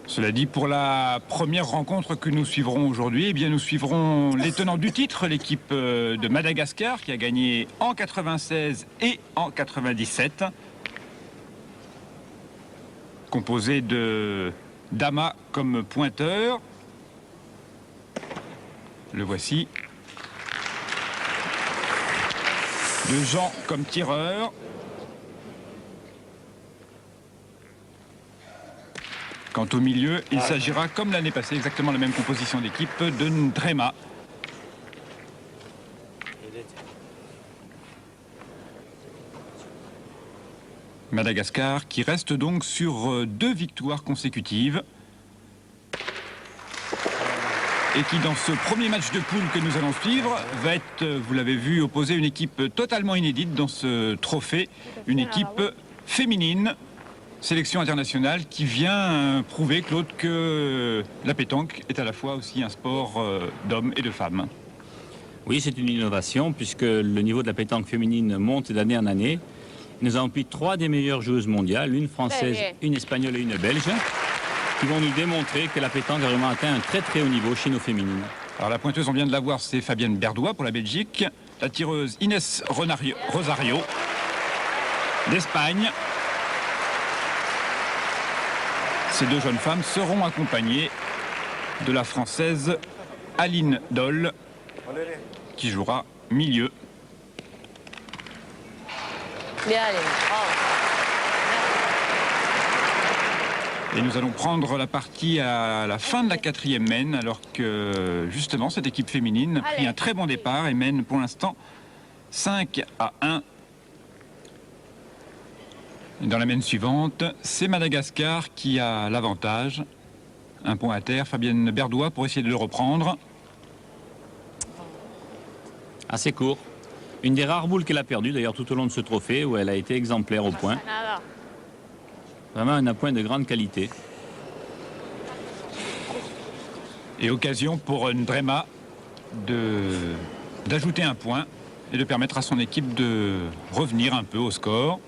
Cela dit, pour la première rencontre que nous suivrons aujourd'hui, eh bien, nous suivrons les tenants du titre, l'équipe de Madagascar qui a gagné en 96 et en 97, composée de Dama comme pointeur. Le voici. De Jean comme tireur. Quant au milieu, il s'agira, comme l'année passée, exactement la même composition d'équipe, de Ndrema. Madagascar qui reste donc sur 2 victoires consécutives. Et qui, dans ce premier match de poule que nous allons suivre, va être, vous l'avez vu, opposer une équipe totalement inédite dans ce trophée. Une équipe féminine. Sélection internationale qui vient prouver, Claude, que la pétanque est à la fois aussi un sport d'hommes et de femmes. Oui, c'est une innovation puisque le niveau de la pétanque féminine monte d'année en année. Nous avons pris 3 des meilleures joueuses mondiales, une française, une espagnole et une belge, qui vont nous démontrer que la pétanque a vraiment atteint un très très haut niveau chez nos féminines. Alors la pointeuse, on vient de la voir, c'est Fabienne Berdois pour la Belgique. La tireuse Inès Rosario d'Espagne. Ces 2 jeunes femmes seront accompagnées de la Française Aline Doll, qui jouera milieu. Et nous allons prendre la partie à la fin de la 4e mène, alors que justement cette équipe féminine a pris un très bon départ et mène pour l'instant 5-1. Dans la mène suivante, c'est Madagascar qui a l'avantage. Un point à terre, Fabienne Berdois pour essayer de le reprendre. Assez court. Une des rares boules qu'elle a perdues d'ailleurs tout au long de ce trophée où elle a été exemplaire au point. Vraiment un appoint de grande qualité. Et occasion pour Ndrema d'ajouter un point et de permettre à son équipe de revenir un peu au score.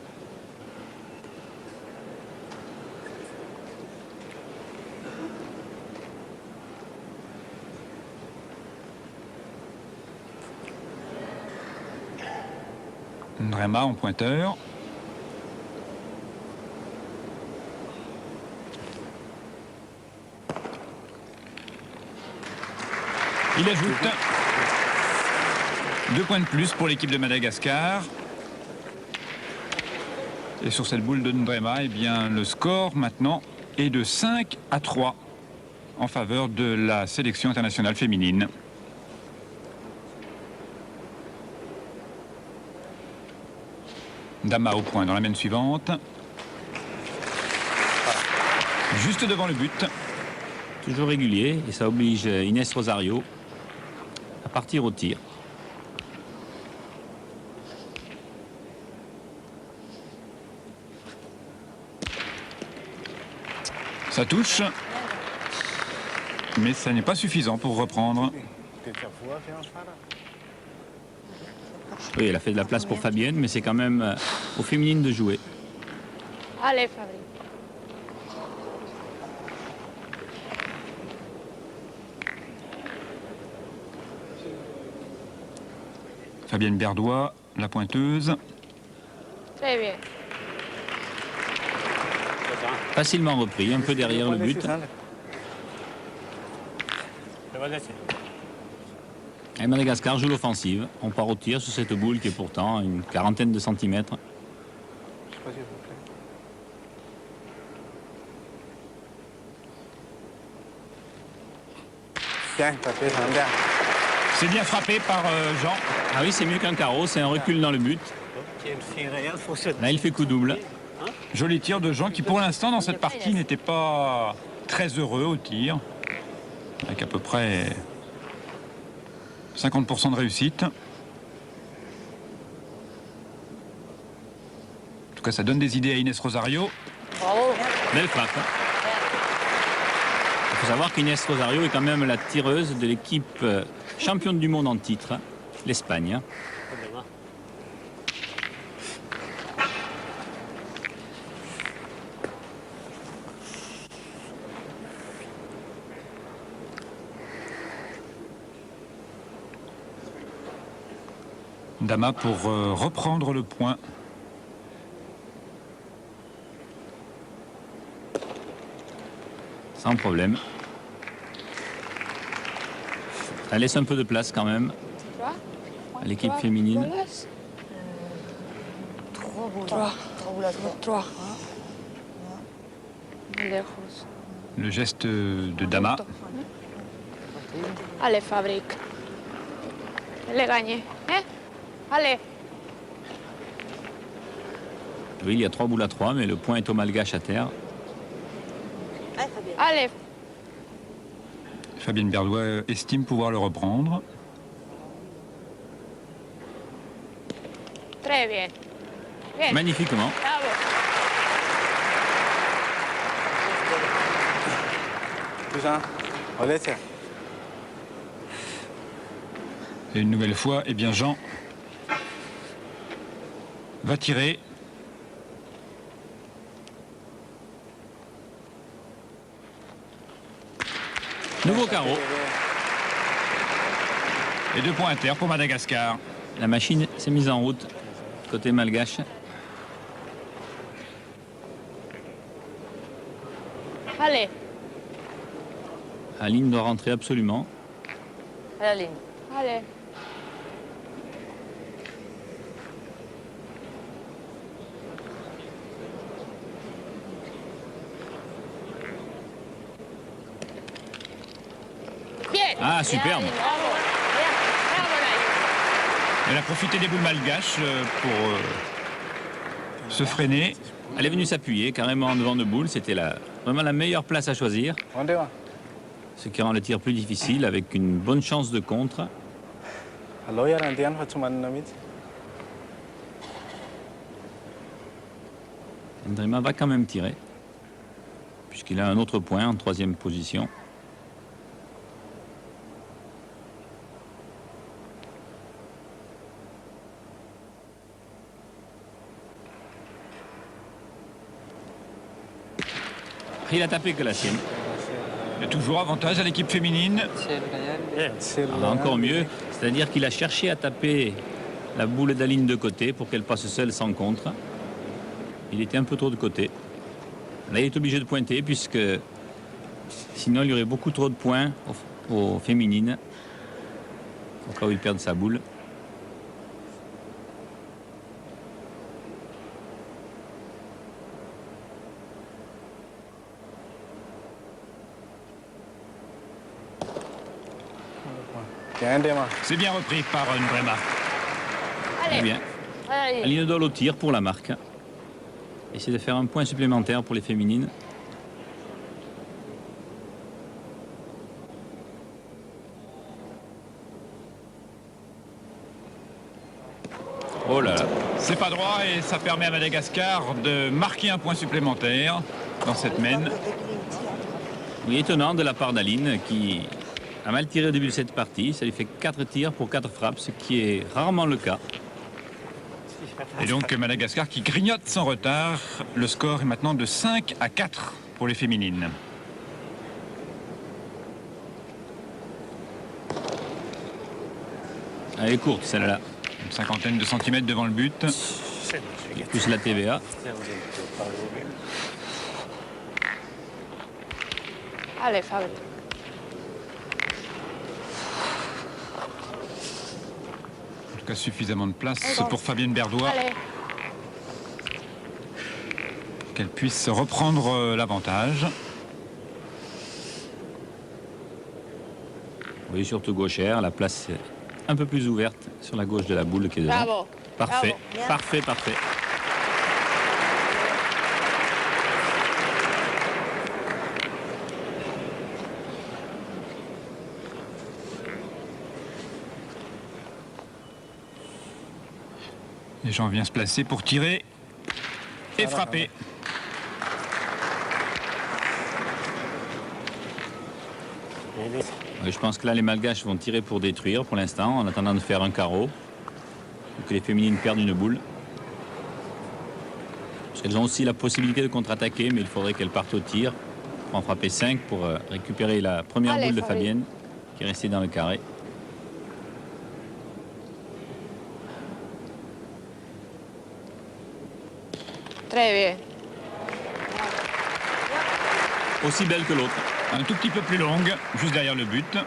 Ndrema en pointeur. Il ajoute 2 points de plus pour l'équipe de Madagascar. Et sur cette boule de Ndrema, eh bien, le score maintenant est de 5-3 en faveur de la sélection internationale féminine. Dama au point dans la mène suivante. Juste devant le but. Toujours régulier et ça oblige Inès Rosario à partir au tir. Ça touche, mais ça n'est pas suffisant pour reprendre. Oui, elle a fait de la place pour Fabienne, mais c'est quand même aux féminines de jouer. Allez, Fabienne. Fabienne Berdois, la pointeuse. Très bien. Facilement repris, un peu derrière le but. Et Madagascar joue l'offensive. On part au tir sur cette boule qui est pourtant à une 40aine de centimètres. C'est bien frappé par Jean. Ah oui, c'est mieux qu'un carreau, c'est un recul dans le but. Là, il fait coup double. Joli tir de Jean qui, pour l'instant, dans cette partie, n'était pas très heureux au tir. Avec à peu près 50% de réussite. En tout cas, ça donne des idées à Inès Rosario. Bravo. Belle frappe. Il faut savoir qu'Inès Rosario est quand même la tireuse de l'équipe championne du monde en titre, l'Espagne. Dama pour reprendre le point. Sans problème. Ça laisse un peu de place quand même à l'équipe féminine. 3. Lejos. Le geste de Dama. Allez, Fabrique. Elle est gagnée. Hein? Allez. Oui, il y a 3 boules à 3, mais le point est au malgache à terre. Allez. Fabienne Berdois estime pouvoir le reprendre. Très bien. Bien. Magnifiquement. Bravo. Et une nouvelle fois, eh bien Jean va tirer. Nouveau carreau. Et 2 points à terre pour Madagascar. La machine s'est mise en route côté malgache. Allez. Aline doit rentrer absolument. À la ligne. Allez. Bien. Ah, superbe. Bien, bravo. Bien. Bravo, Naïm. Elle a profité des boules malgaches pour se freiner. Elle est venue s'appuyer carrément devant de boules. C'était vraiment la meilleure place à choisir. Ce qui rend le tir plus difficile avec une bonne chance de contre. Ndrima va quand même tirer, puisqu'il a un autre point en 3e position. Il a tapé que la sienne. Il y a toujours avantage à l'équipe féminine. Alors, encore mieux, c'est-à-dire qu'il a cherché à taper la boule d'Aline de côté pour qu'elle passe seule sans contre. Il était un peu trop de côté. Là, il est obligé de pointer puisque sinon il y aurait beaucoup trop de points aux féminines au cas où il perd sa boule. C'est bien repris par Ndrema. Très Allez. bien. Allez. Aline Dole au tir pour la marque. Essayer de faire un point supplémentaire pour les féminines. Oh là là. C'est pas droit et ça permet à Madagascar de marquer un point supplémentaire dans cette mène. Oui, étonnant de la part d'Aline qui a mal tiré au début de cette partie. Ça lui fait 4 tirs pour 4 frappes, ce qui est rarement le cas. Et donc Madagascar qui grignote son retard. Le score est maintenant de 5-4 pour les féminines. Elle est courte celle-là. Une cinquantaine de centimètres devant le but. Plus la TVA. Allez, Fabrique. En tout cas, suffisamment de place pour Fabienne Berdois. Allez. Qu'elle puisse reprendre l'avantage. Oui, surtout gauchère. La place est un peu plus ouverte sur la gauche de la boule qui est devant. Bravo. Parfait, Bravo. parfait, parfait. Et Jean vient se placer pour tirer et frapper. Oui, je pense que là, les Malgaches vont tirer pour détruire pour l'instant, en attendant de faire un carreau. Pour que les féminines perdent une boule. Parce qu'elles ont aussi la possibilité de contre-attaquer, mais il faudrait qu'elles partent au tir pour en frapper 5 pour récupérer la première Allez, boule de Fabienne. Fabienne qui est restée dans le carré. Très bien. Aussi belle que l'autre. Un tout petit peu plus longue, juste derrière le but.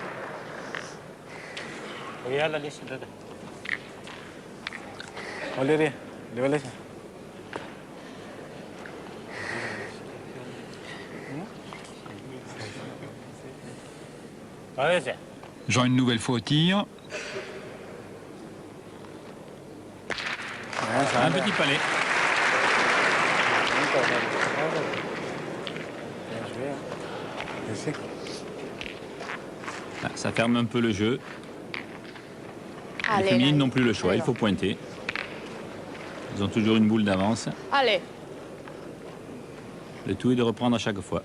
Jean une nouvelle fois au tir. Un petit palais. Ah, ça ferme un peu le jeu. Les Allez, féminines n'ont plus le choix, il faut pointer. Ils ont toujours une boule d'avance. allez. Le tout est de reprendre à chaque fois.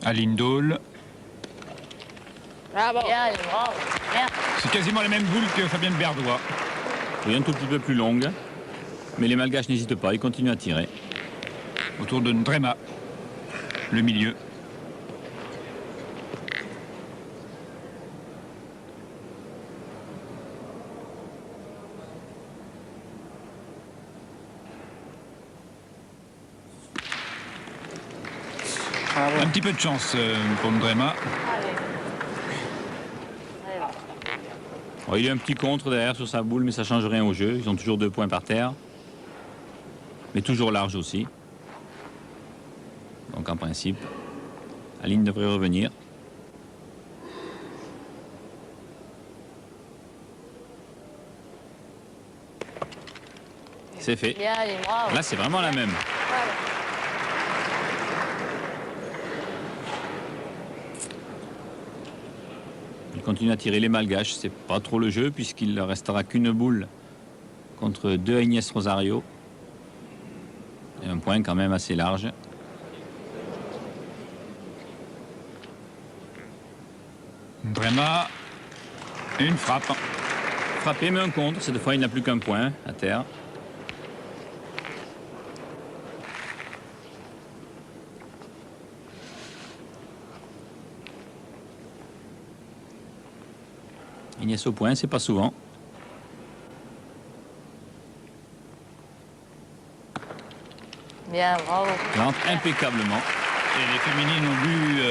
Aline Daul. Bravo. Bien, Aline, bravo. Bien. C'est quasiment les mêmes boules que Fabienne Berdois. Oui, un tout petit peu plus longue. Mais les Malgaches n'hésitent pas, ils continuent à tirer. Autour de Ndrema, le milieu. Un petit peu de chance pour Ndrema. Allez. Allez, va. Oh, il y a un petit contre derrière sur sa boule, mais ça ne change rien au jeu. Ils ont toujours 2 points par terre. Mais toujours large aussi. Donc en principe, Aline devrait revenir. C'est fait. Bien, Aline, bravo. Là, c'est vraiment la même. Il continue à tirer les Malgaches. C'est pas trop le jeu puisqu'il ne restera qu'une boule contre 2 Agnès Rosario. Et un point quand même assez large. Ndrema. Et une frappe. Frappé, mais un contre. Cette fois, il n'a plus qu'un point à terre. Agnès au point, c'est pas souvent. Bien, bravo. Il rentre impeccablement. Et les féminines ont dû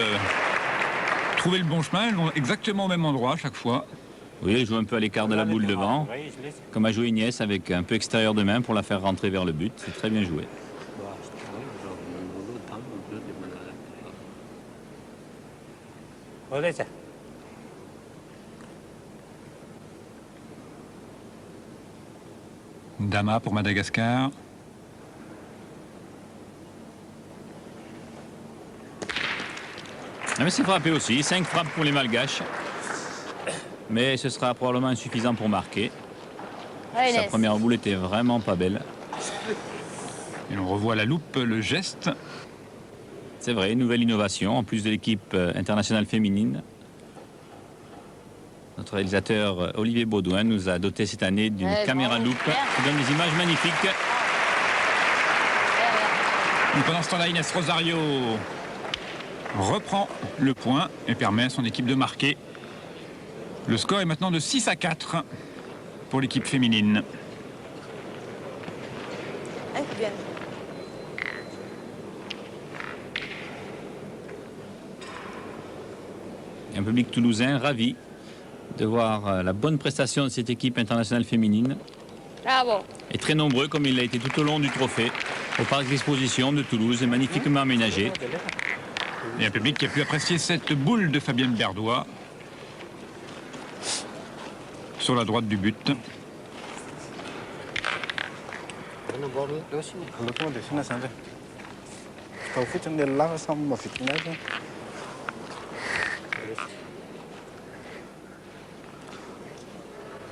trouver le bon chemin. Elles vont exactement au même endroit à chaque fois. Oui, elle joue un peu à l'écart de la boule devant, comme a joué Agnès avec un peu extérieur de main pour la faire rentrer vers le but. C'est très bien joué. Dama pour Madagascar. Ah, mais c'est frappé aussi. 5 frappes pour les Malgaches. Mais ce sera probablement insuffisant pour marquer. Allez, Sa Inès. première boule était vraiment pas belle. Et on revoit la loupe, le geste. C'est vrai, nouvelle innovation, en plus de l'équipe internationale féminine. Notre réalisateur Olivier Baudouin nous a doté cette année d'une Ouais, caméra bravo. loupe Bien. qui donne des images magnifiques. Bien, bien. Et pendant ce temps-là, Inès Rosario reprend le point et permet à son équipe de marquer. Le score est maintenant de 6-4 pour l'équipe féminine. Bien. Et un public toulousain ravi de voir la bonne prestation de cette équipe internationale féminine. Bravo. Et très nombreux, comme il l'a été tout au long du trophée, au parc d'exposition de Toulouse, magnifiquement aménagé. Et un public qui a pu apprécier cette boule de Fabienne Berdois sur la droite du but.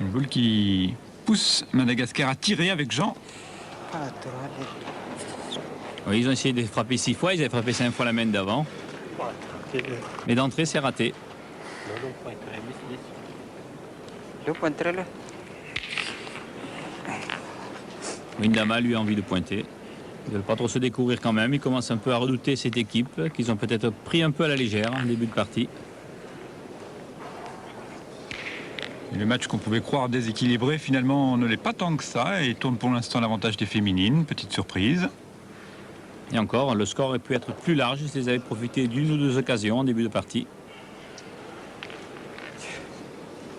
Une boule qui pousse Madagascar à tirer avec Jean. Oui, ils ont essayé de frapper 6 fois, ils avaient frappé 5 fois la main d'avant. Mais d'entrée, c'est raté. Windama, lui, a envie de pointer. Ils ne veulent pas trop se découvrir quand même. Ils commencent un peu à redouter cette équipe qu'ils ont peut-être pris un peu à la légère en début de partie. Et le match qu'on pouvait croire déséquilibré, finalement, ne l'est pas tant que ça et tourne pour l'instant l'avantage des féminines. Petite surprise. Et encore, le score aurait pu être plus large si elles avaient profité d'une ou deux occasions en début de partie.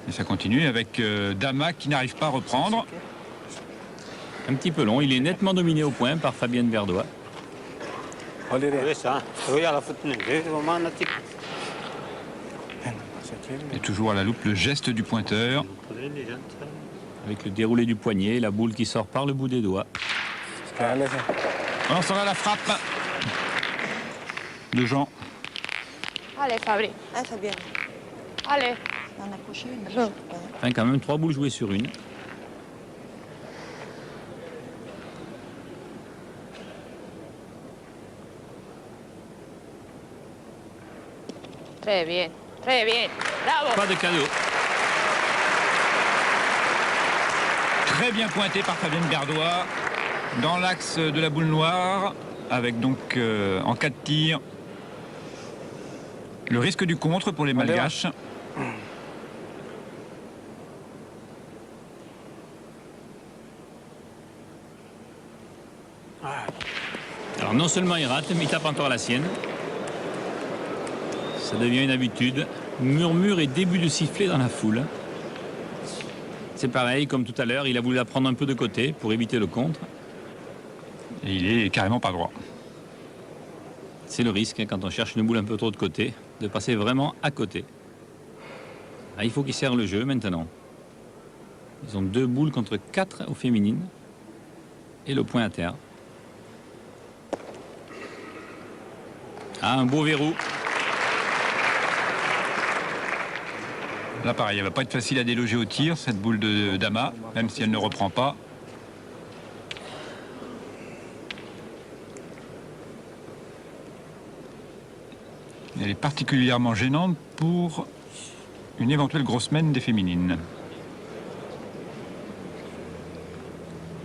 Et ça continue avec Dama qui n'arrive pas à reprendre. Un petit peu long, il est nettement dominé au point par Fabienne Verdois. Et toujours à la loupe le geste du pointeur. Avec le déroulé du poignet, la boule qui sort par le bout des doigts. On s'en va la frappe de Jean. Allez, Fabri. Ah, Fabienne. Allez. On a accroché une. Enfin, quand même 3 boules jouées sur une. Très bien. Très bien. Bravo. Pas de cadeau. Très bien pointé par Fabienne Verdois dans l'axe de la boule noire, avec donc en cas de tir le risque du contre pour les Malgaches. Alors non seulement il rate, mais il tape encore la sienne. Ça devient une habitude. Murmure et début de sifflet dans la foule. C'est pareil, comme tout à l'heure, il a voulu la prendre un peu de côté pour éviter le contre. Et il est carrément pas droit. C'est le risque, hein, quand on cherche une boule un peu trop de côté, de passer vraiment à côté. Ah, il faut qu'ils serrent le jeu maintenant. Ils ont 2 boules contre 4 aux féminines. Et le point à terre. Ah, un beau verrou. Là pareil, elle va pas être facile à déloger au tir, cette boule de Dama, même si elle ne reprend pas. Elle est particulièrement gênante pour une éventuelle grosse mène des féminines.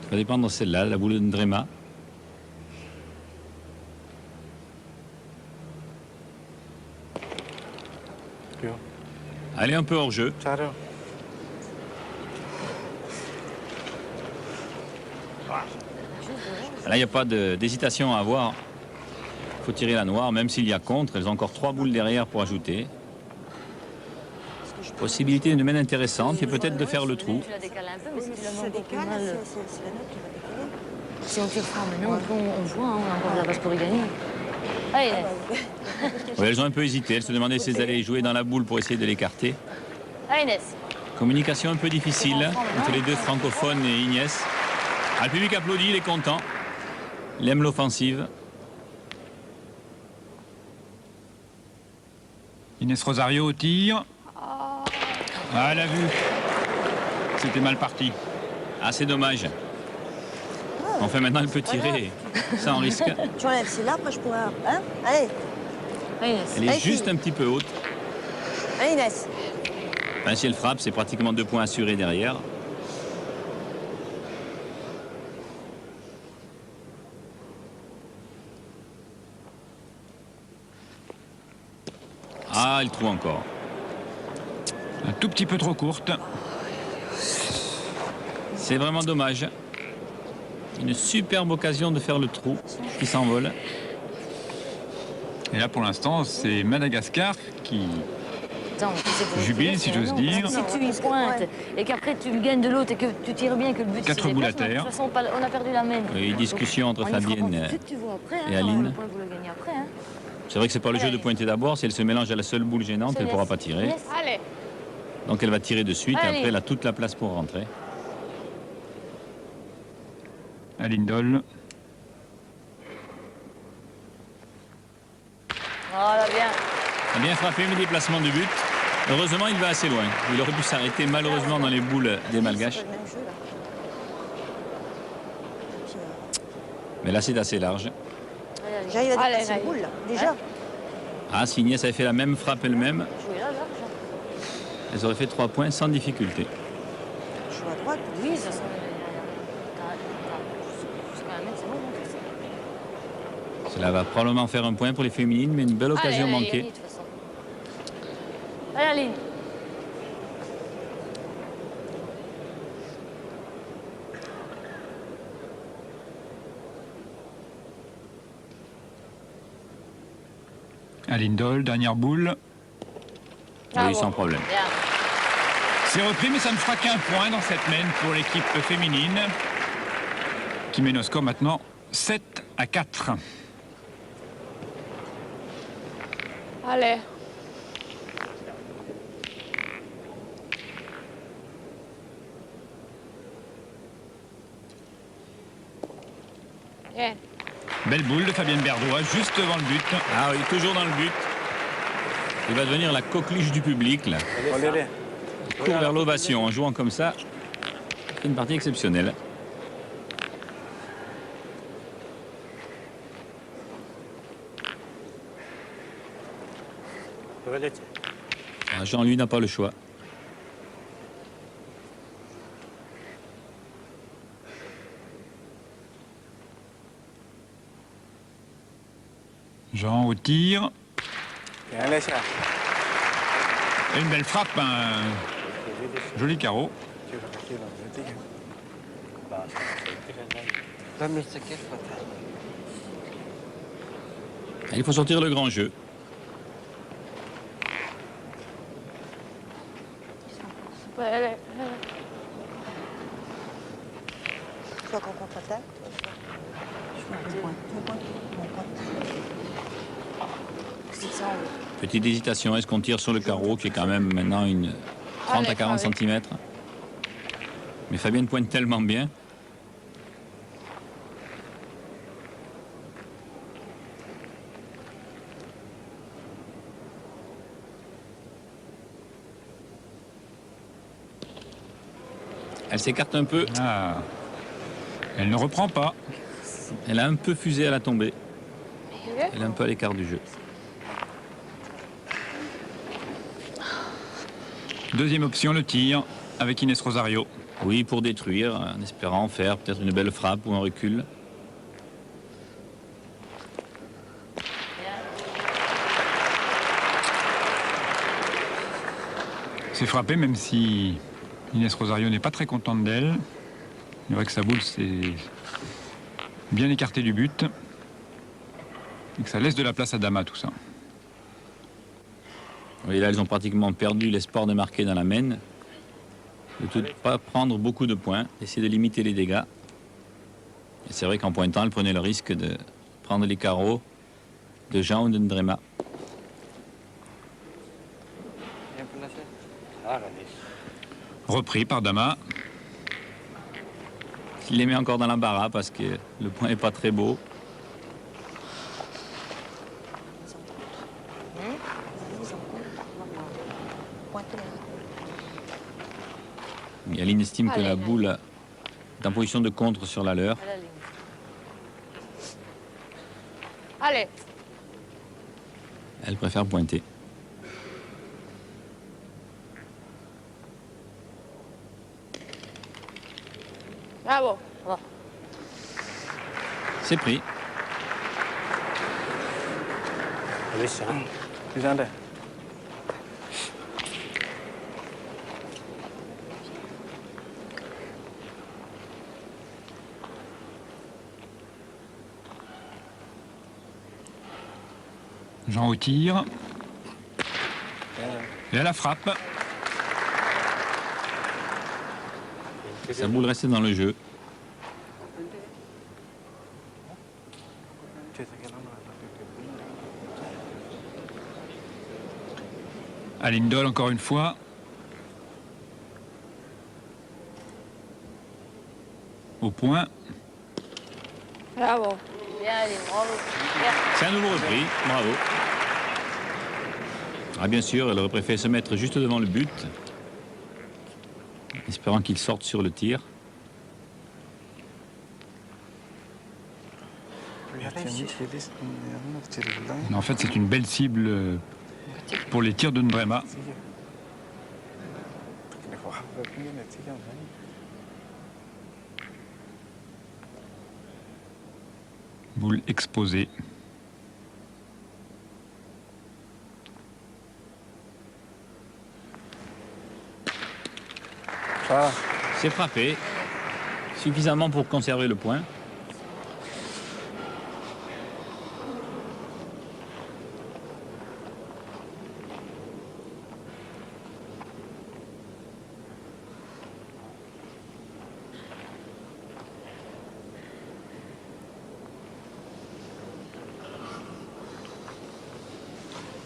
Ça va dépendre de celle-là, la boule de Ndrema. Elle est un peu hors jeu. Là, il n'y a pas d'hésitation à avoir. Il faut tirer la noire, même s'il y a contre. Elles ont encore 3 boules derrière pour ajouter. Possibilité d'une mène intéressante et peut-être de faire le trou. Tu la décales un peu, mais si tu la mets encore plus mal. C'est la note qui va décaler. Si on tire fort maintenant, on voit, hein, on a encore de la place pour y gagner. Allez, Oui, elles ont un peu hésité. Elles se demandaient si elles allaient jouer dans la boule pour essayer de l'écarter. allez Inès. Communication un peu difficile entre les deux francophones et Inès. Ah, le public applaudit, il est content. Il aime l'offensive. Inès Rosario au tir. Ah, elle a vu. C'était mal parti. Ah, c'est dommage. Enfin, maintenant, elle peut tirer sans risque. Tu enlèves, c'est là, après je pourrais. Hein? Allez, Allez Inès. Elle est Allez, juste fille. un petit peu haute. allez Inès. Enfin, si elle frappe, c'est pratiquement 2 points assurés derrière. Ah, elle trouve encore. Un tout petit peu trop courte. C'est vraiment dommage. Une superbe occasion de faire le trou qui s'envole. Et là pour l'instant c'est Madagascar qui Attends, tu sais, pour jubile, tirer, si c'est j'ose un non. dire. Si tu y pointes et qu'après tu le gagnes de l'autre et que tu tires bien, que le but 4 se boules à déplace, terre. de toute façon, on a perdu la main. Et discussion entre On y fera Fabienne pas tout de suite, tu vois après, et hein, Aline. le point, vous le gagnez après. Hein. C'est vrai que c'est pas le jeu de pointer d'abord. Si elle se mélange à la seule boule gênante, elle ne pourra pas tirer. Yes. Allez. Donc elle va tirer de suite et Allez. après elle a toute la place pour rentrer. Aline Doll. Voilà, bien. A bien frappé, mais déplacement de but. Heureusement, il va assez loin. Il aurait pu s'arrêter malheureusement dans les boules des Malgaches. C'est pas le même jeu, là. Mais là, c'est assez large. J'arrive à Allez, dépasser allez. le boule, là. Déjà. Ah, si Inès avait fait la même frappe elle-même, Jouez là, là. elles auraient fait 3 points sans difficulté. Je joue à droite. Oui, ça sent. C'est pas un mètre, c'est bon. hein. Cela va probablement faire un point pour les féminines, mais une belle occasion Allez, manquée. de toute façon. Allez, Aline. Alindol, dernière boule. Oui, sans problème. Bien. C'est repris, mais ça ne fera qu'un point dans cette main pour l'équipe féminine, qui mène au score maintenant 7-4. Allez. Bien. Belle boule de Fabienne Berdois, juste devant le but. Ah oui, toujours dans le but. Il va devenir la coqueluche du public, là. Il court vers l'ovation en jouant comme ça. C'est une partie exceptionnelle. Ah, Jean, lui, n'a pas le choix. Jean au tir. Et une belle frappe, un joli carreau. Il faut sortir le grand jeu. Allez. Soit qu'on contre-attaque. C'est ça, on veut. Petite hésitation, est-ce qu'on tire sur le carreau qui est quand même maintenant une 30 Allez, à 40 allez. cm. Mais Fabienne pointe tellement bien. Elle s'écarte un peu. Ah. Elle ne reprend pas. Elle a un peu fusé à la tombée. Elle est un peu à l'écart du jeu. Deuxième option, le tir avec Inès Rosario. Oui, pour détruire, en espérant faire peut-être une belle frappe ou un recul. C'est frappé, même si Inès Rosario n'est pas très contente d'elle. Il vrai que sa boule s'est bien écartée du but. Et que ça laisse de la place à Dama, tout ça. Oui, là, elles ont pratiquement perdu l'espoir de marquer dans la main. De tout pas prendre beaucoup de points, essayer de limiter les dégâts. Et c'est vrai qu'en pointant, elles prenaient le risque de prendre les carreaux de Jean ou de Ndrema. Repris par Dama. Il les met encore dans l'embarras parce que le point n'est pas très beau. Yaline estime que Allez, la allez. boule est en position de contre sur la leur. À la ligne. Allez. Elle préfère pointer. Bravo. C'est pris. Jean au tir. Et à la frappe. Sa boule restait dans le jeu. Alindol encore une fois. Au point. Bravo. Bien, Aline, bravo. Bien. C'est un nouveau repris. Bravo. Ah, bien sûr, elle aurait préféré se mettre juste devant le but, espérant qu'il sorte sur le tir. En fait, c'est une belle cible pour les tirs de Ndrema. Boule exposée. C'est frappé, suffisamment pour conserver le point.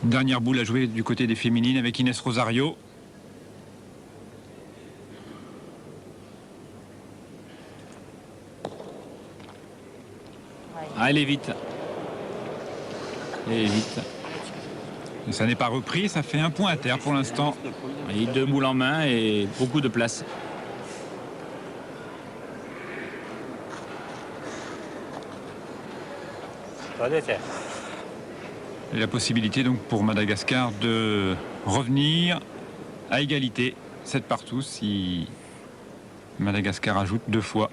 Dernière boule à jouer du côté des féminines avec Inès Rosario. Ah, elle est vite. Elle est vite. Et ça n'est pas repris, ça fait un point à terre pour l'instant. Et 2 boules en main et beaucoup de place. Et la possibilité donc pour Madagascar de revenir à égalité, 7 partout, si Madagascar ajoute 2 fois.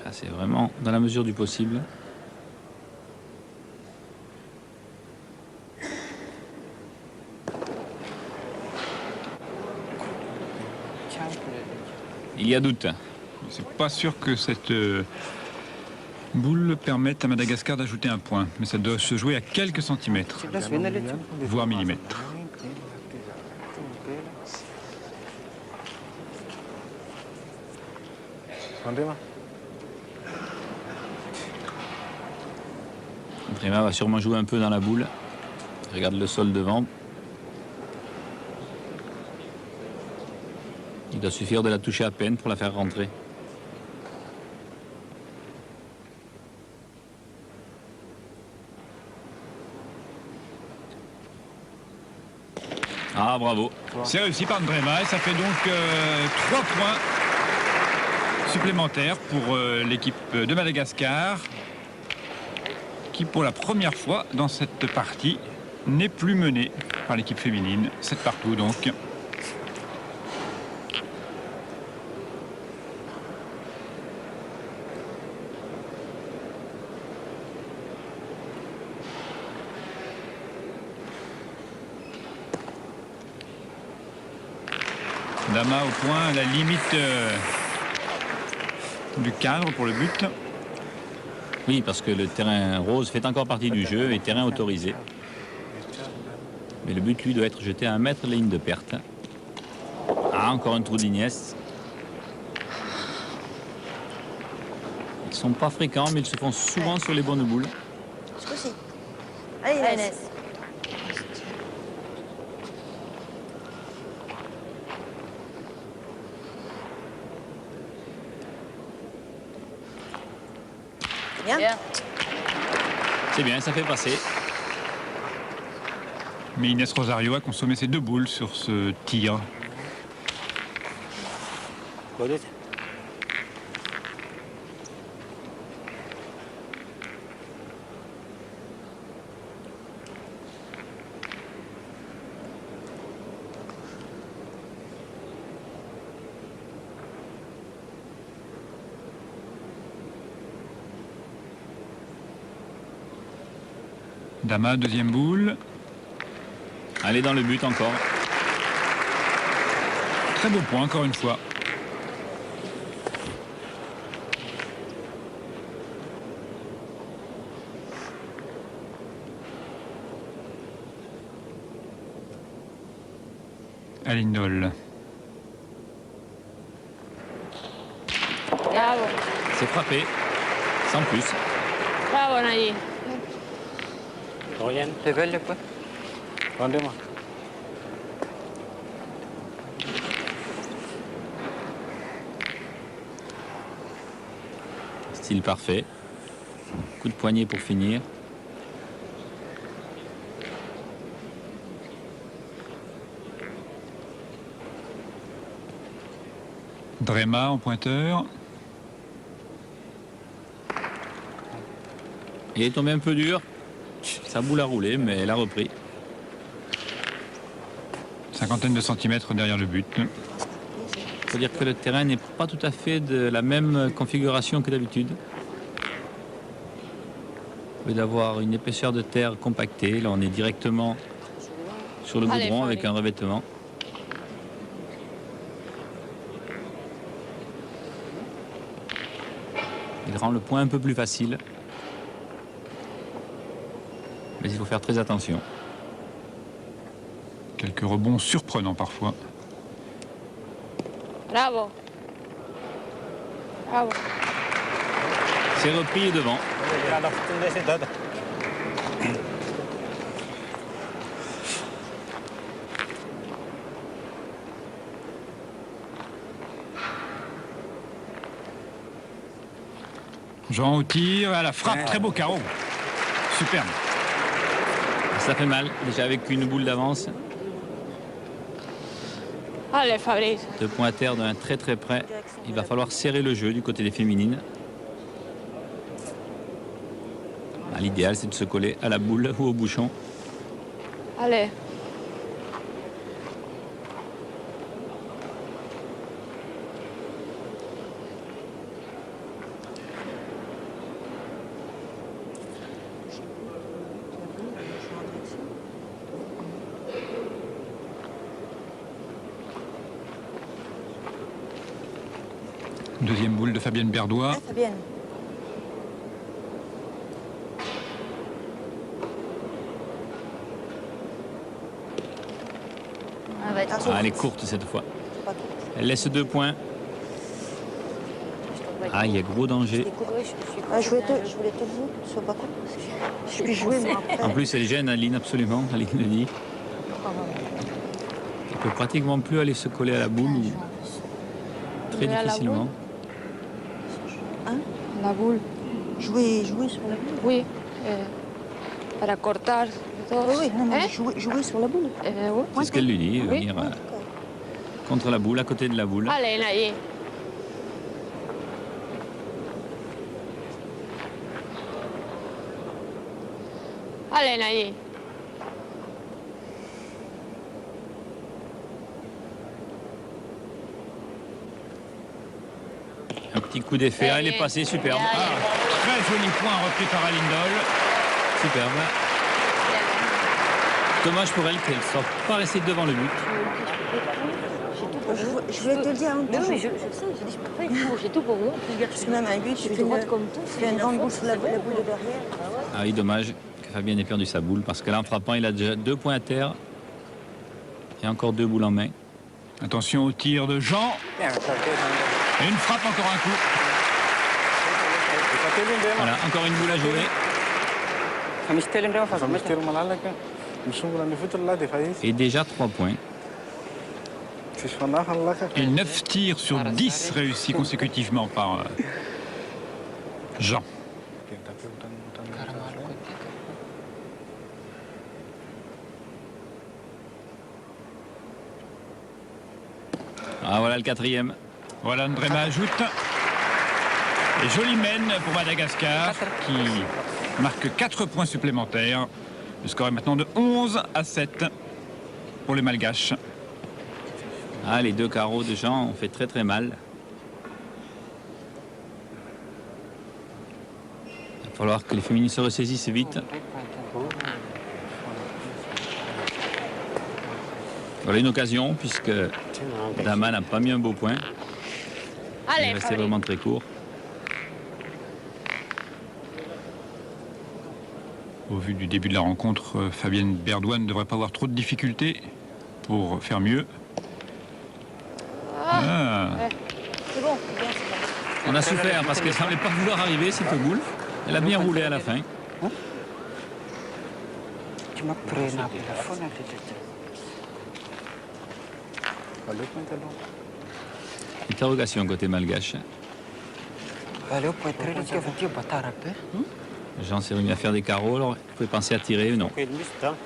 Ah, c'est vraiment dans la mesure du possible. Il y a doute. C'est pas sûr que cette boule permette à Madagascar d'ajouter un point, mais ça doit se jouer à quelques centimètres, voire millimètres. Drema va sûrement jouer un peu dans la boule. Regarde le sol devant. Il doit suffire de la toucher à peine pour la faire rentrer. Ah, bravo. C'est réussi par Ndrema et ça fait donc 3 points supplémentaires pour l'équipe de Madagascar qui pour la première fois dans cette partie n'est plus menée par l'équipe féminine. 7 partout donc. Dama au point, à la limite du cadre pour le but. Oui, parce que le terrain rose fait encore partie du jeu et terrain autorisé. Mais le but, lui, doit être jeté à 1 mètre de la ligne de perte. Ah, encore un trou d'Ignès. Ils ne sont pas fréquents, mais ils se font souvent sur les bonnes boules. Scusi. Allez, Inès. Inès. Bien. Bien. C'est bien, ça fait passer. Mais Inès Rosario a consommé ses 2 boules sur ce tir. Dama, deuxième boule. Allez dans le but encore. Très beau point encore une fois. Alindol. Bravo. C'est frappé, sans plus. Bravo, Nagui. C'est belle le point. Rendez-moi. Style parfait. Coup de poignet pour finir. Drema en pointeur. Il est tombé un peu dur. Sa boule a roulé, mais elle a repris. Cinquantaine de centimètres derrière le but. Il faut dire que le terrain n'est pas tout à fait de la même configuration que d'habitude. Au lieu d'avoir une épaisseur de terre compactée, là on est directement sur le Allez, goudron faut avec aller. un revêtement. Il rend le point un peu plus facile. Mais il faut faire très attention. Quelques rebonds surprenants parfois. Bravo. Bravo. C'est repris et devant. Jean au tir, à la frappe, très beau carreau. Superbe. Ça fait mal, déjà avec une boule d'avance. Allez, Fabrice. 2 points à terre d'un très très près. Il va falloir serrer le jeu du côté des féminines. L'idéal, c'est de se coller à la boule ou au bouchon. Allez. Deuxième boule de Fabienne Berdois. Ouais, Fabienne. Ah, elle est courte cette fois. Elle laisse 2 points. Ah, il y a gros danger. Ah, je voulais te dire, sois pas con. Je puis jouer, moi, après. En plus, elle gêne Aline absolument, Aline le dit. Elle peut pratiquement plus aller se coller à la boule. Très Mais à la difficilement. La boule. Jouer sur la boule. Oui. Para cortar. Oui, oui, non, mais Hein? jouer sur la boule. Oui. C'est ce qu'elle lui dit, Oui. venir contre la boule, à côté de la boule. Allez, Naïe. Allez, Naïe. Un petit coup d'effet, elle est passée, superbe. Ah, très joli point repris par Aline Doll. Superbe. Dommage pour elle qu'elle ne soit pas restée devant le but. Je voulais te le dire. Hein, Mais oui, mais je sais, j'ai dit, je peux pas être pour, j'ai tout pour vous. Parce que même un but, tu Je suis droite comme tout. fais une grande boule sur la boule de derrière. Ah oui, dommage que Fabien ait perdu sa boule, parce que là, en frappant, il a déjà 2 points à terre. Et encore 2 boules en main. Attention au tir de Jean. Et une frappe, encore un coup. Voilà, encore une boule à jouer. Et déjà 3 points. Et 9 tirs sur 10 réussis consécutivement par Jean. Ah voilà le 4e. Voilà, Ndrema ajoute. Et jolie mène pour Madagascar qui marque 4 points supplémentaires. Le score est maintenant de 11-7 pour les Malgaches. Ah, les 2 carreaux de Jean ont fait très très mal. Il va falloir que les féminines se ressaisissent vite. Voilà une occasion puisque Dama n'a pas mis un beau point. Il est Allez, resté Fabrice. vraiment très court. Au vu du début de la rencontre, Fabienne Berdois ne devrait pas avoir trop de difficultés pour faire mieux. Ah. C'est bon. On a souffert parce qu'elle ne semblait pas vouloir arriver cette boule. Elle a bien roulé à la fin. Interrogation côté malgache. Jean s'est remis à faire des carreaux, alors il pouvait penser à tirer, non.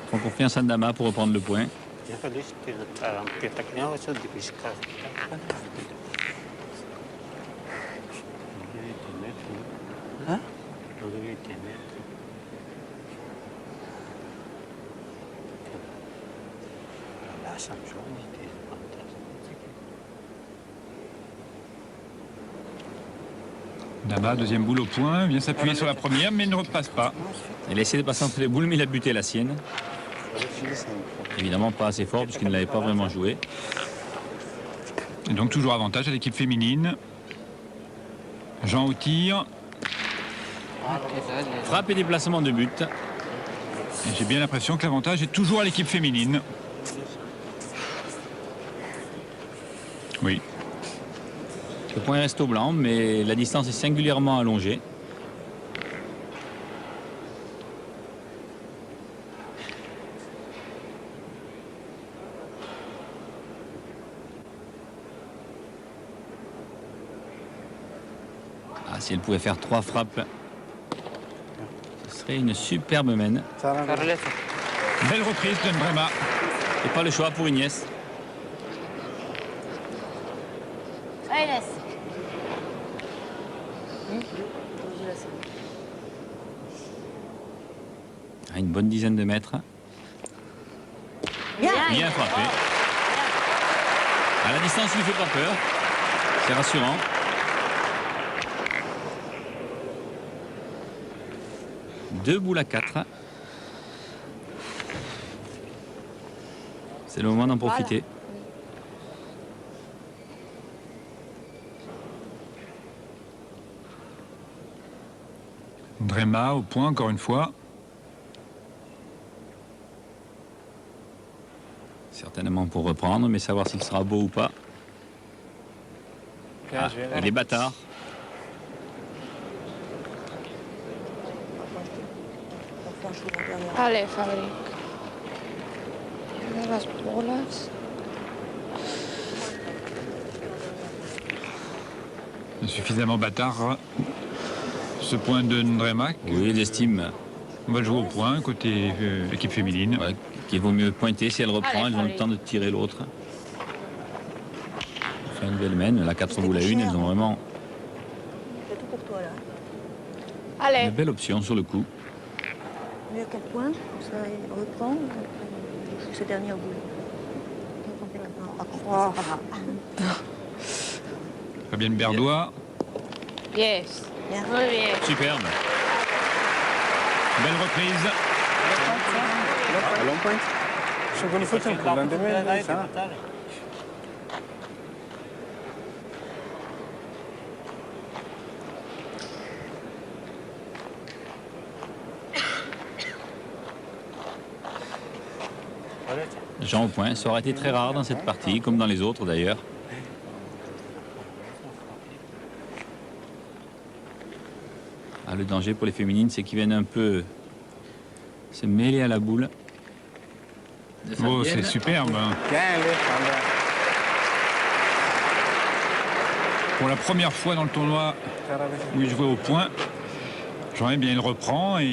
Prends confiance à Dama pour reprendre le point. Dama, deuxième boule au point, vient s'appuyer sur la première, mais ne repasse pas. Il a essayé de passer entre les boules, mais il a buté la sienne. Évidemment pas assez fort puisqu'il ne l'avait pas vraiment joué. Et donc toujours avantage à l'équipe féminine. Jean au tir. Frappe et déplacement de but. Et j'ai bien l'impression que l'avantage est toujours à l'équipe féminine. Oui. Le point reste au blanc, mais la distance est singulièrement allongée. Ah, Ah, si elle pouvait faire 3 frappes, ce serait une superbe mène. Caroletta. Belle reprise de Ndrema. Et pas le choix pour Inès. Allez, laisse. À une bonne dizaine de mètres. Bien. Bien frappé. À la distance, il ne fait pas peur. C'est rassurant. Deux boules à 4. C'est le moment d'en profiter. Ndrema au point encore une fois. Certainement pour reprendre, mais savoir s'il sera beau ou pas. Ah, il est bâtard. Enfin, je vous regarde. Allez, Fabric. Las bolas. Suffisamment bâtard. Ce point de Ndrema. Oui, il estime On va le jouer au point côté équipe féminine. ouais, qu'il vaut mieux pointer. Si elle reprend, Allez, elles ont le allez. temps de tirer l'autre. C'est une belle mène. La 4 boules à 1, elles ont vraiment C'est tout pour toi, là. une Allez. belle option sur le coup. Mieux qu'elle pointe, comme ça, il reprend. Il joue ses dernières boules. Non, pas comprendre, c'est pas grave. Fabienne Berdois. Yes. Bien. Muy bien. Superbe. Belle reprise. Long point. Sono faccio un problema di me, sa? Jean au point. Ça aurait été très rare dans cette partie, comme dans les autres d'ailleurs. Ah, le danger pour les féminines, c'est qu'ils viennent un peu se mêler à la boule. de Oh, Fabienne. c'est superbe. Tiens, allez, Pour la première fois dans le tournoi où il jouait au point, Jean bien il reprend et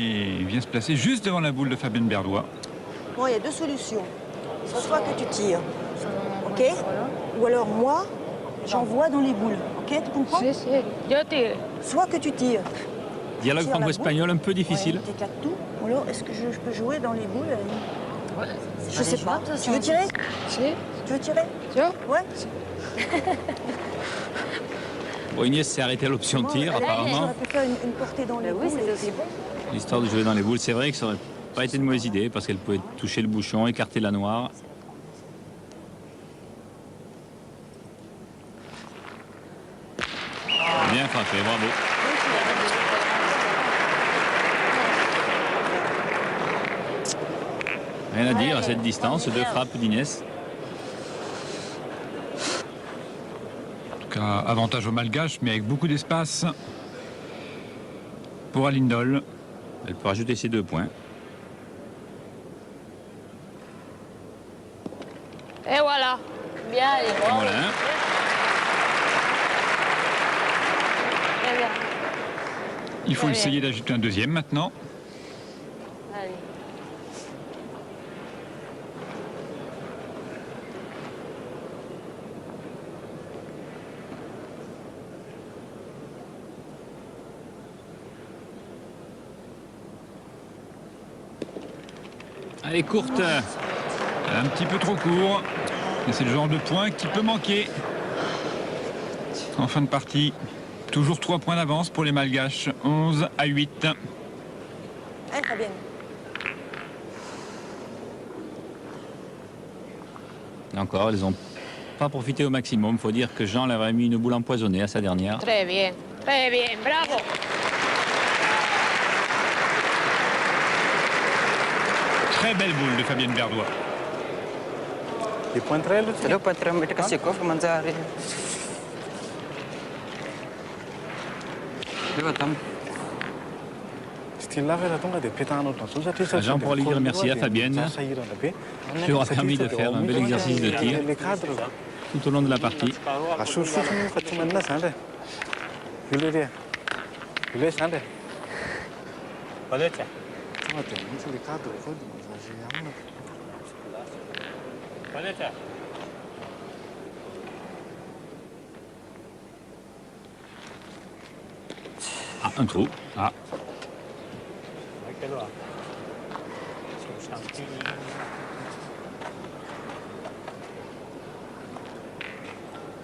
il vient se placer juste devant la boule de Fabienne Berdois. Bon, il y a deux solutions. Soit que tu tires, ok? Ou alors moi, j'envoie dans les boules, ok? Tu comprends? Sí, sí. Yo tiro. Soit que tu tires. Dialogue Tire la franco-espagnol un peu difficile. Ouais, t'éclates tout. Ou alors, est-ce que je peux jouer dans les boules? Je sais pas. Tu veux tirer? Sí. Tu veux tirer? Yo. Ouais. Bon, Inès s'est arrêtée à l'option Moi, tir, elle- apparemment. J'aurais pu faire une portée dans les boules. Oui, c'est aussi bon. L'histoire de jouer dans les boules, c'est vrai que ça aurait pas été une mauvaise idée, parce qu'elle pouvait toucher le bouchon, écarter la noire. Bien frappé, bravo. Rien à dire à cette distance, deux frappes d'Inès. En tout cas, avantage aux Malgaches, mais avec beaucoup d'espace pour Alindol. Elle peut rajouter ses 2 points. Et voilà. Bien, allez, bon. Voilà. Très bien. Il faut Très bien. essayer d'ajouter un deuxième maintenant. Allez. Allez, courte. Un petit peu trop court. Et c'est le genre de point qui peut manquer. En fin de partie, toujours 3 points d'avance pour les Malgaches. 11-8. Hein, Fabienne? Et encore, elles n'ont pas profité au maximum. Il faut dire que Jean l'avait mis une boule empoisonnée à sa dernière. Très bien. Très bien. Bravo. Très belle boule de Fabienne Berdois. Di pointerello? Lo potremmo mettere così qua per mangiare. Dove tam? Stilla vera tonga de pétano dans son satisfaction. Jean, pour lui dire merci à Fabienne, qui aura permis de faire un bel exercice de tir Les cadres. tout au long de la partie. Ah, facciamo una sana. Giulia. Village Sunday. Polete. Toate, nici le cadru, văd, mă, zaje, amână. Polete. Ah, un trou. Ah,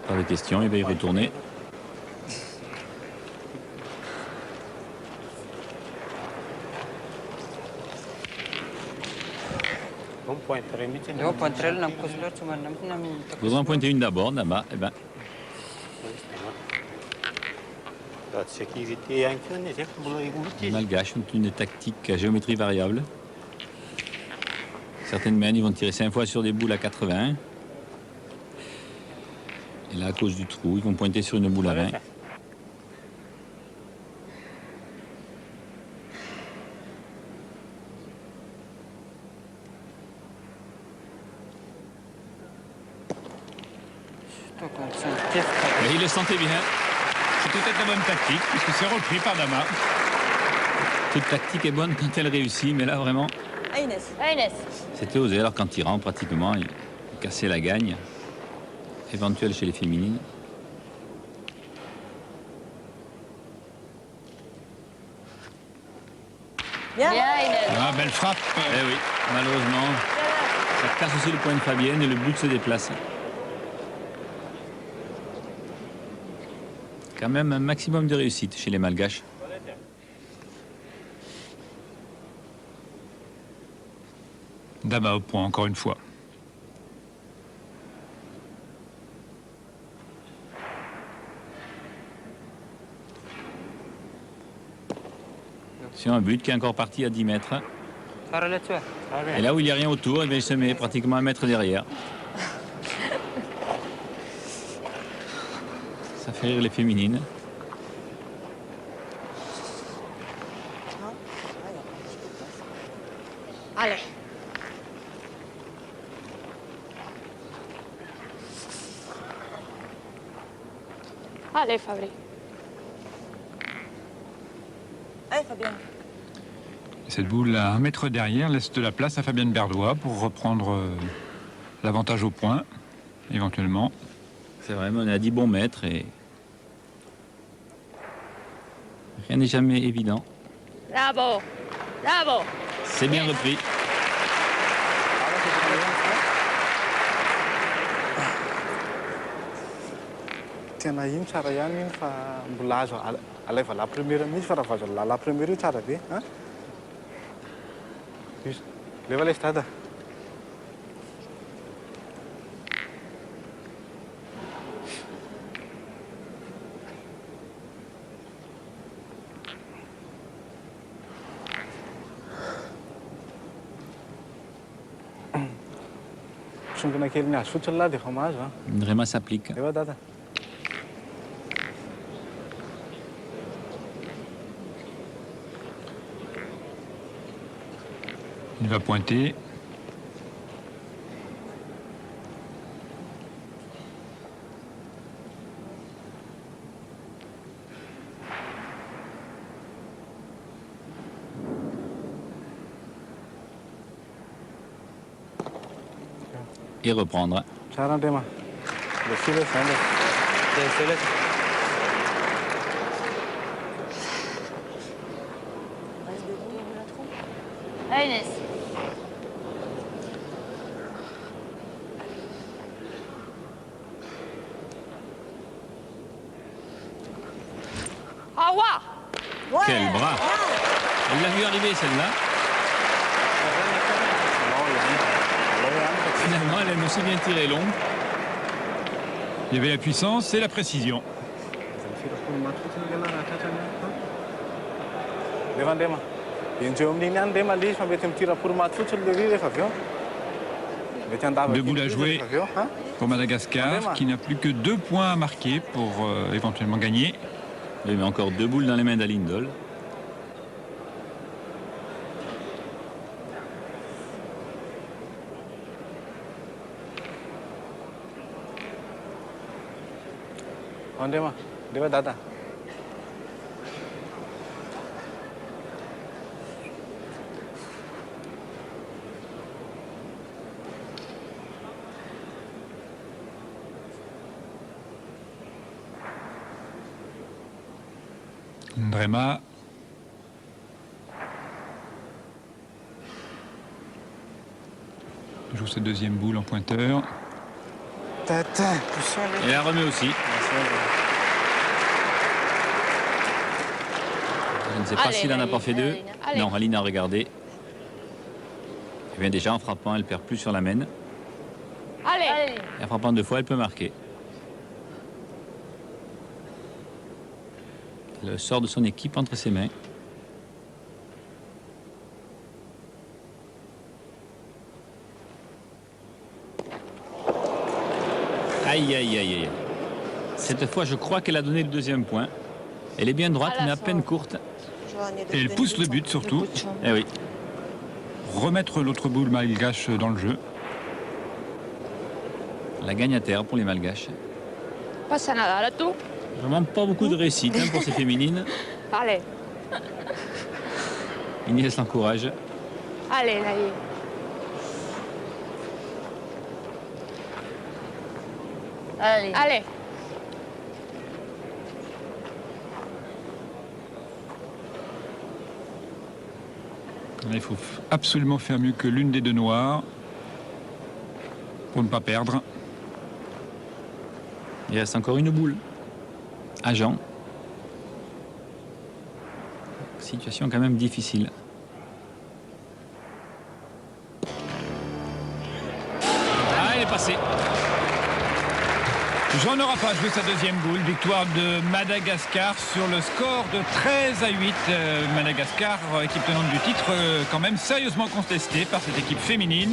pas de question, il va y retourner. Eu pătrel n-am pus lor, ce mă n-am Vous en pointez une d'abord, là-bas. Eh ben, les Malgaches ont une tactique à géométrie variable. Certaines mains, ils vont tirer 5 fois sur des boules à 80. Et là, à cause du trou, ils vont pointer sur une boule à 20. Et il le sentait bien. C'est peut-être la bonne tactique, puisque c'est repris par Dama. Toute tactique est bonne quand elle réussit, mais là, vraiment, Inès. c'était osé. Alors qu'en tirant, pratiquement, il cassait la gagne éventuelle chez les féminines. Bien, Inès. Ah, belle frappe. Eh oui, malheureusement, ça casse aussi le point de Fabienne et le but se déplace. Quand même un maximum de réussite chez les Malgaches. Dama au point, encore une fois. Sur un but qui est encore parti à 10 mètres. Care tu Et là où il n'y a rien autour, eh bien, il se met pratiquement 1 mètre derrière. Ça fait rire les féminines. Allez. Allez, Fabri. Allez, Fabien. Cette boule à 1 mètre derrière laisse de la place à Fabienne Berdois pour reprendre l'avantage au point, éventuellement. C'est vrai, mais on est à 10 bons mètres et rien n'est jamais évident. Bravo. Bravo. C'est bien repris. Tena iny tsara ihany iny fa mbola azo alaiva la première mihitsy fa raha vao azo la première io tsara be. Leva lay dada. Songona kely ny azo fotsiny lahy dia efa mahazo. Vraiment s'applique. Leva dada. Il va pointer. Et reprendre. Tsara ndrema. Le filet zany. Désolé. Reste debout, on la trompe. Allez, Inès. Ah, ouais. Quel bras! Elle l'a vu arriver celle-là. Finalement, elle aime aussi bien tirer long. Il y avait la puissance et la précision. Leva ndrema. Indreo amin'iny ihany ndrema le izy fa mety mitira-poro maty fotsiny le ry rehefa avy eo. Mety andava 2 boules à jouer rehefa avy eo. pour Madagascar, qui n'a plus que 2 points à marquer pour éventuellement gagner. Il met encore 2 boules dans les mains d'Alindol. Ndrema. Leva dada. Ndrema. Joue sa deuxième boule en pointeur. Et la remet aussi. Je ne sais pas Allez, s'il en a pas fait deux. Allez. Non, Aline a regardé. Eh bien déjà en frappant, elle perd plus sur la main. Allez. Et en frappant 2 fois, elle peut marquer. Elle sort de son équipe entre ses mains. Aïe, aïe, aïe, aïe. Cette fois, je crois qu'elle a donné le deuxième point. Elle est bien droite, mais à peine courte. Et elle pousse le but surtout. Eh oui. Remettre l'autre boule malgache dans le jeu. La gagne à terre pour les Malgaches. Pasa nada, là tout. Vraiment pas beaucoup de réussite hein, pour ces féminines. Allez. Inès l'encourage. Allez, là. Allez. Allez. Là, il faut absolument faire mieux que l'une des deux noires pour ne pas perdre. Il reste encore une boule. À Jean. Situation quand même difficile. Ah, elle est passée. Jean n'aura pas joué sa deuxième boule. Victoire de Madagascar sur le score de 13-8. Madagascar, équipe tenante du titre, quand même sérieusement contestée par cette équipe féminine.